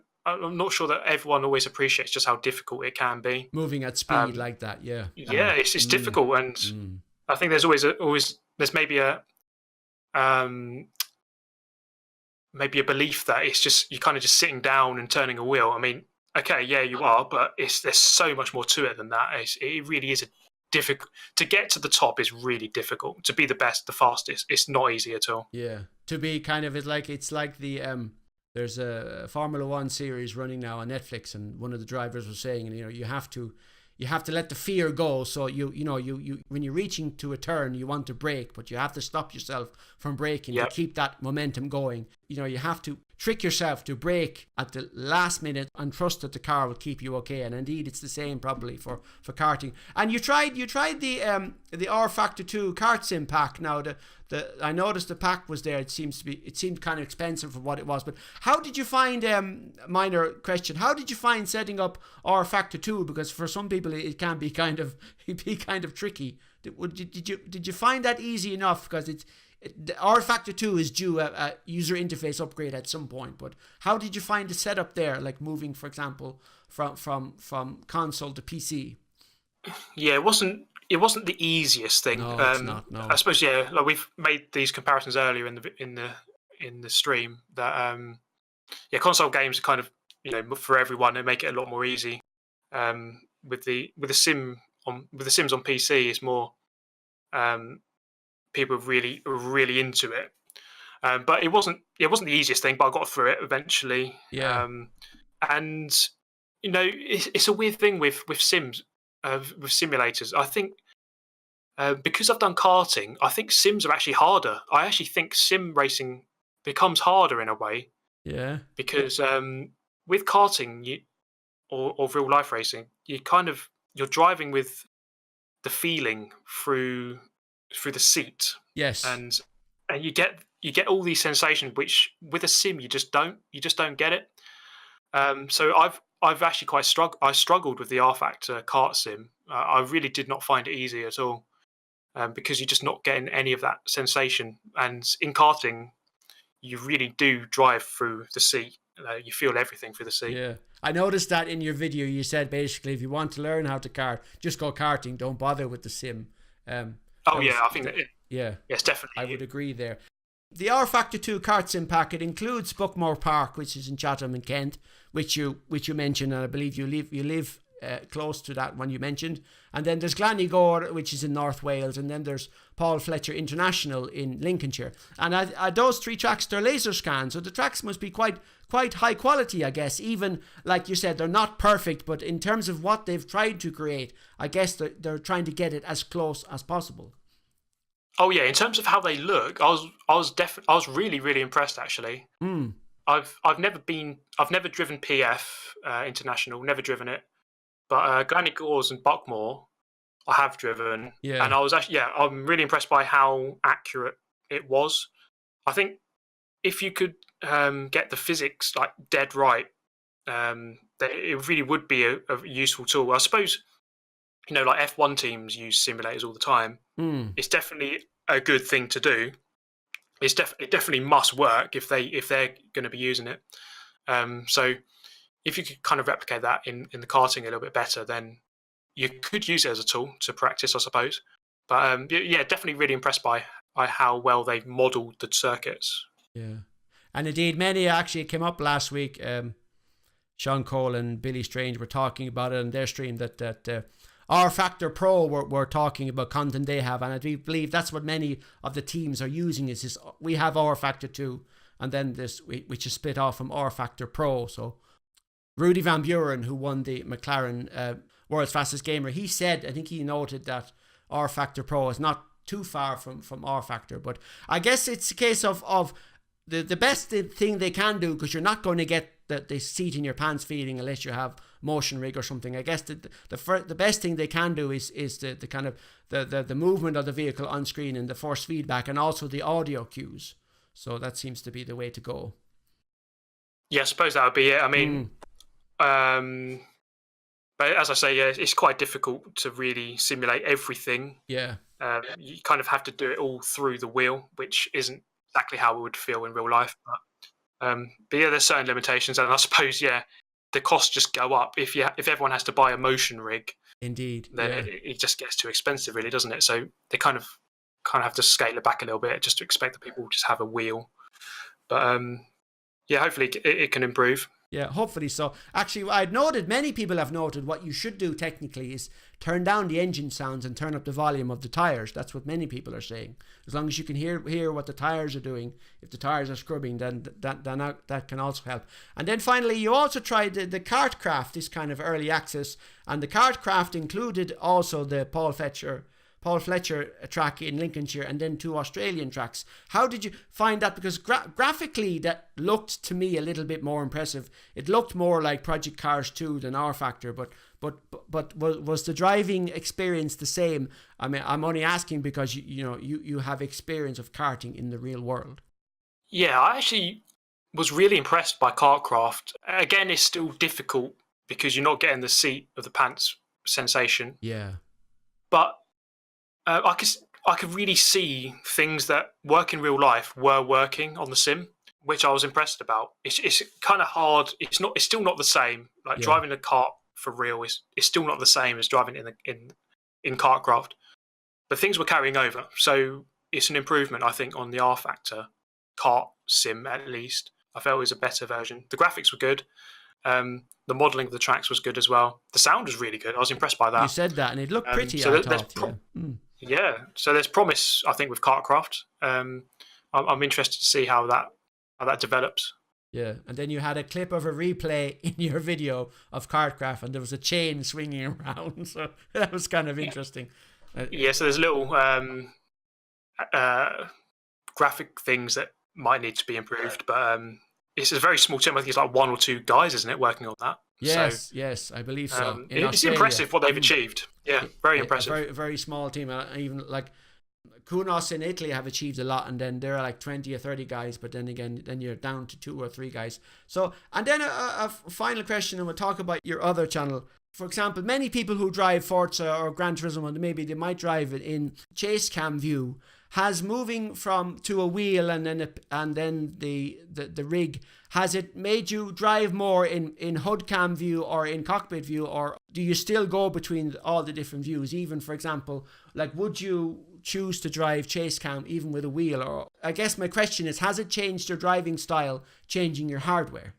not sure that everyone always appreciates just how difficult it can be. Moving at speed like that, yeah. Yeah, it's difficult, and I think there's always there's maybe a belief that it's just you're kind of just sitting down and turning a wheel. I mean, okay, yeah, you are, but there's so much more to it than that. It really is difficult to get to the top. Is really difficult to be the best, the fastest. It's not easy at all. Yeah, to be kind of it's like the there's a Formula One series running now on Netflix, and one of the drivers was saying, you have to let the fear go. So you when you're reaching to a turn, you want to brake, but you have to stop yourself from braking to keep that momentum going. You have to trick yourself to brake at the last minute and trust that the car will keep you okay. And indeed, it's the same probably for karting. And you tried the RFactor 2 kart sim pack. Now I noticed the pack was there. It seemed kind of expensive for what it was. But how did you find minor question? How did you find setting up RFactor 2? Because for some people it can be kind of tricky. Did you find that easy enough? Because RFactor 2 is due a user interface upgrade at some point. But how did you find the setup there? Like moving, for example, from console to PC. Yeah, it wasn't the easiest thing. No, it's not. No. I suppose like we've made these comparisons earlier in the stream that console games are kind of for everyone. They make it a lot more easy. With the sims on PC, it's more people really into it. But it wasn't the easiest thing. But I got through it eventually. Yeah. And it's a weird thing with sims. With simulators, I think because I've done karting, I think sims are actually harder. I actually think sim racing becomes harder in a way. Yeah. Because with karting, or real life racing, you're driving with the feeling through the seat. Yes. And you get all these sensations which with a sim you just don't get it. So I've actually I struggled with the RFactor kart sim. I really did not find it easy at all, because you're just not getting any of that sensation. And in karting, you really do drive through the seat. You feel everything through the seat. Yeah, I noticed that in your video. You said basically, if you want to learn how to kart, just go karting. Don't bother with the sim. I think that. Yeah. Yes, definitely. I would agree there. The RFactor 2 kart sim pack, it includes Buckmore Park, which is in Chatham in Kent, which you mentioned, and I believe you live close to that one you mentioned. And then there's Glannygore, which is in North Wales, and then there's Paul Fletcher International in Lincolnshire. And those three tracks, they're laser scanned, so the tracks must be quite high quality, I guess. Even, like you said, they're not perfect, but in terms of what they've tried to create, I guess they're trying to get it as close as possible. Oh yeah, in terms of how they look, I was really, really impressed actually. I've never driven PF International, never driven it, but Glannygores and Buckmore I have driven, and I was actually I'm really impressed by how accurate it was. I think if you could get the physics like dead right, that it really would be a useful tool. I suppose like F1 teams use simulators all the time. It's definitely a good thing to do. It definitely must work if they're going to be using it. So if you could kind of replicate that in the karting a little bit better, then you could use it as a tool to practice, I suppose. But definitely really impressed by how well they modelled the circuits. Yeah, and indeed, many actually came up last week. Sean Cole and Billy Strange were talking about it on their stream that RFactor Pro we're talking about content they have, and I do believe that's what many of the teams are using. Is this, we have RFactor 2, and then this which is split off from RFactor Pro. So Rudy Van Buren, who won the McLaren World's Fastest Gamer, he said, I think he noted that RFactor Pro is not too far from RFactor, but I guess it's a case of the best thing they can do, because you're not going to get the seat in your pants feeling unless you have motion rig or something. I guess the best thing they can do is the kind of the movement of the vehicle on screen and the force feedback, and also the audio cues. So that seems to be the way to go. Yeah, I suppose that would be it. I mean, but as I say, yeah, it's quite difficult to really simulate everything. Yeah. You kind of have to do it all through the wheel, which isn't exactly how it would feel in real life. But yeah, there's certain limitations, and I suppose, yeah, the costs just go up if everyone has to buy a motion rig. Indeed. Then it just gets too expensive, really, doesn't it? So they kind of have to scale it back a little bit, just to expect that people will just have a wheel. But yeah, hopefully it can improve. Yeah, hopefully so. Actually, I'd noted, many people have noted, what you should do technically is turn down the engine sounds and turn up the volume of the tires. That's what many people are saying. As long as you can hear what the tires are doing, if the tires are scrubbing, then that can also help. And then finally, you also tried the Carcraft, this kind of early access, and the Carcraft included also the Paul Fletcher track in Lincolnshire, and then 2 Australian tracks. How did you find that? Because graphically, that looked to me a little bit more impressive. It looked more like Project Cars 2 than RFactor, but was the driving experience the same? I mean, I'm only asking because you have experience of karting in the real world. Yeah, I actually was really impressed by Carcraft. Again, it's still difficult because you're not getting the seat of the pants sensation. Yeah, but I could really see things that work in real life were working on the sim, which I was impressed about. It's kind of hard. It's still not the same. Like driving a kart for real is still not the same as driving in Kartcraft. But things were carrying over, so it's an improvement, I think, on the RFactor kart sim. At least I felt it was a better version. The graphics were good. The modelling of the tracks was good as well. The sound was really good. I was impressed by that. You said that, and it looked pretty. So I thought. Yeah, so there's promise, I think, with Carcraft. I'm interested to see how that develops. Yeah, and then you had a clip of a replay in your video of Carcraft, and there was a chain swinging around, so that was kind of interesting. Yeah, so there's little graphic things that might need to be improved, but it's a very small team. I think it's like 1 or 2 guys, isn't it, working on that? Yes, I believe so. It's impressive what they've achieved. Yeah, very impressive. A very, very small team. Even like Kunos in Italy have achieved a lot, and then there are like 20 or 30 guys, but then again, then you're down to 2 or 3 guys. So, and then a final question, and we'll talk about your other channel. For example, many people who drive Forza or Gran Turismo, and maybe they might drive it in chase cam view, has moving to a wheel and then the rig, has it made you drive more in HUD cam view or in cockpit view, or do you still go between all the different views? Even, for example, like, would you choose to drive chase cam even with a wheel? Or I guess my question is, has it changed your driving style, changing your hardware?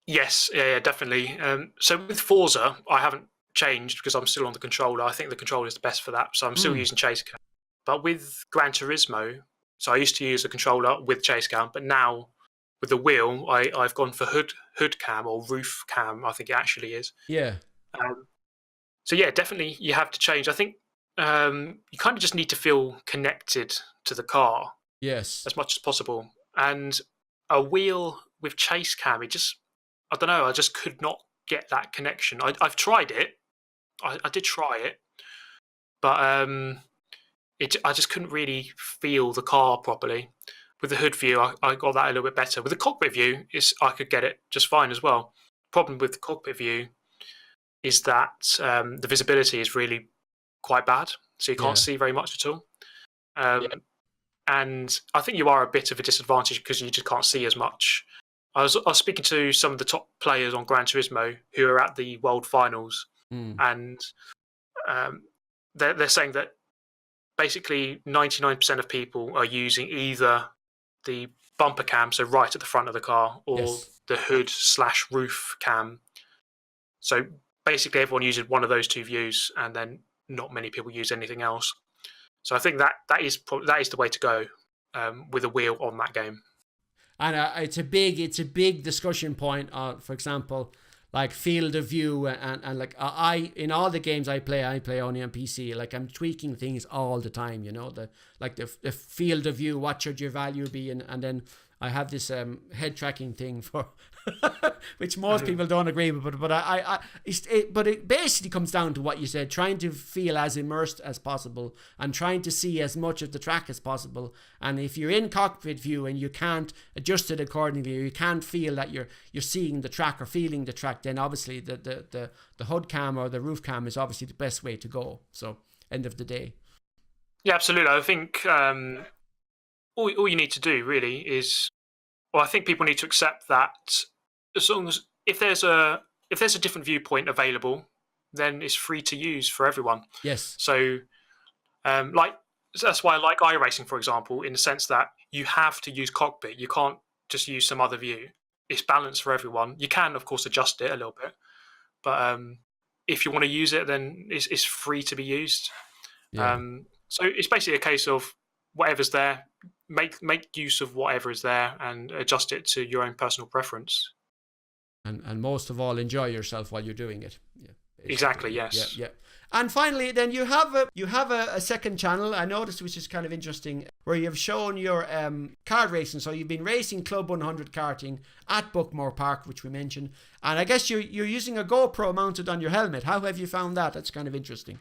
Yes, yeah, definitely. So with Forza, I haven't changed because I'm still on the controller. I think the controller is the best for that, so I'm still using chase cam. But with Gran Turismo, so I used to use a controller with chase cam, but now with the wheel, I've gone for hood cam or roof cam, I think it actually is. Yeah. So yeah, definitely you have to change. I think you kind of just need to feel connected to the car. Yes. As much as possible. And a wheel with chase cam, I don't know, I just could not get that connection. I've tried it. I did try it. But I just couldn't really feel the car properly. With the hood view, I got that a little bit better. With the cockpit view, I could get it just fine as well. Problem with the cockpit view is that the visibility is really quite bad, so you can't see very much at all. And I think you are a bit of a disadvantage because you just can't see as much. I was speaking to some of the top players on Gran Turismo who are at the World Finals, and they're saying that basically 99% of people are using either the bumper cam, so right at the front of the car, or the hood/roof cam. So basically everyone uses one of those two views, and then not many people use anything else. So I think that is the way to go with a wheel on that game. And it's a big discussion point. For example, like field of view and like I in all the games I play only on PC. Like I'm tweaking things all the time. You know, the field of view. What should your value be? And then I have this head tracking thing for which most people don't agree with, but it basically comes down to what you said, trying to feel as immersed as possible and trying to see as much of the track as possible. And if you're in cockpit view and you can't adjust it accordingly, or you can't feel that you're seeing the track or feeling the track, then obviously the HUD cam or the roof cam is obviously the best way to go. So end of the day. Yeah, absolutely. I think all you need to do really is, well, I think people need to accept that as long as if there's a different viewpoint available, then it's free to use for everyone. Yes. So, that's why I like iRacing, for example, in the sense that you have to use cockpit. You can't just use some other view. It's balanced for everyone. You can, of course, adjust it a little bit, but if you want to use it, then it's free to be used. Yeah. So it's basically a case of whatever's there, make use of whatever is there and adjust it to your own personal preference. And most of all, enjoy yourself while you're doing it. Yeah. Exactly. Yes. Yeah. And finally, then you have a second channel I noticed, which is kind of interesting, where you've shown your kart racing. So you've been racing Club 100 karting at Buckmore Park, which we mentioned, and I guess you're using a GoPro mounted on your helmet. How have you found that? That's kind of interesting.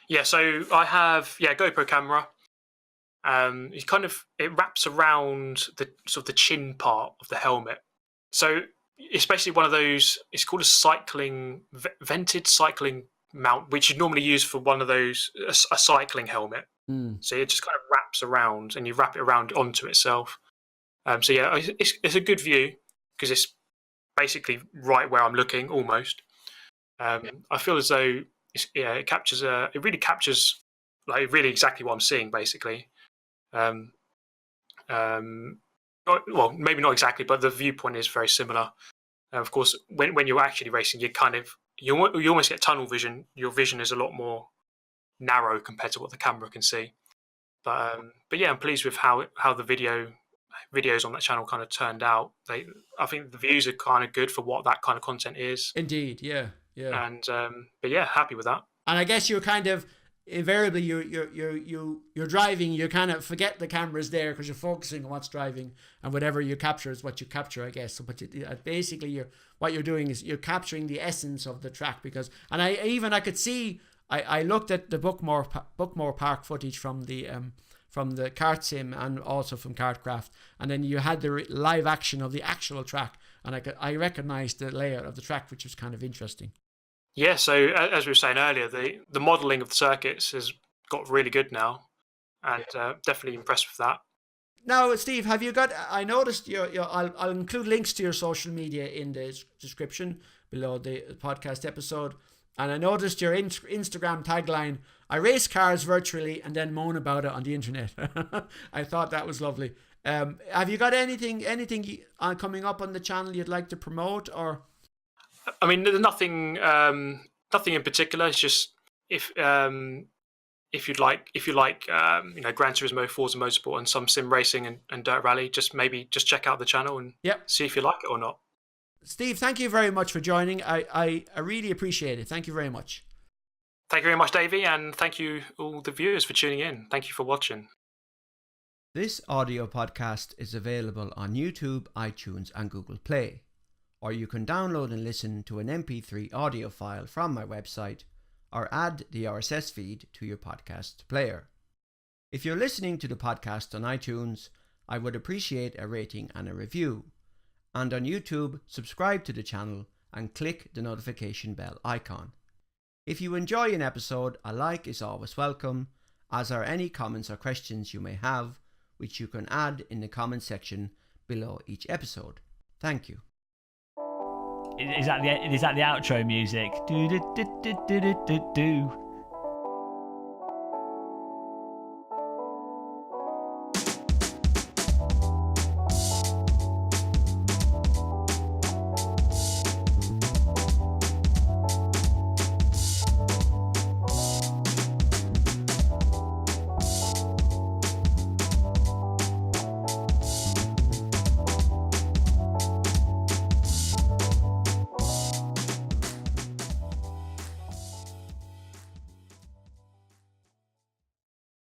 Yeah. So I have GoPro camera. It wraps around the sort of the chin part of the helmet. So it's basically one of those. It's called a vented cycling mount, which you normally use for one of those a cycling helmet. So it just kind of wraps around, and you wrap it around onto itself. So yeah, it's a good view because it's basically right where I'm looking almost. I feel as though it really captures like really exactly what I'm seeing basically. Well, maybe not exactly, but the viewpoint is very similar. Of course, when you're actually racing, you almost get tunnel vision. Your vision is a lot more narrow compared to what the camera can see. But yeah, I'm pleased with how the videos on that channel kind of turned out. I think the views are kind of good for what that kind of content is. Indeed, yeah. And but yeah, happy with that. And I guess you're kind of invariably you're driving, you kind of forget the camera's there because you're focusing on what's driving, and whatever you capture is what you capture, I guess. So, but basically what you're doing is you're capturing the essence of the track. Because, and I could see, I looked at the Buckmore Park footage from the kart sim and also from Carcraft, and then you had the live action of the actual track, and I recognized the layout of the track, which was kind of interesting. Yeah, so as we were saying earlier, the modelling of the circuits has got really good now, and definitely impressed with that. Now, Steve, have you got? I noticed I'll include links to your social media in the description below the podcast episode, and I noticed your Instagram tagline: "I race cars virtually and then moan about it on the internet." I thought that was lovely. Have you got anything coming up on the channel you'd like to promote, or? I mean, there's nothing in particular. It's just if you like Gran Turismo, Forza Motorsport, and some sim racing and dirt rally, just check out the channel and see if you like it or not. Steve, thank you very much for joining. I really appreciate it. Thank you very much. Thank you very much, Davy, and thank you all the viewers for tuning in. Thank you for watching. This audio podcast is available on YouTube, iTunes, and Google Play. Or you can download and listen to an MP3 audio file from my website, or add the RSS feed to your podcast player. If you're listening to the podcast on iTunes, I would appreciate a rating and a review. And on YouTube, subscribe to the channel and click the notification bell icon. If you enjoy an episode, a like is always welcome, as are any comments or questions you may have, which you can add in the comment section below each episode. Thank you. Is that the outro music? Do do do do do do do.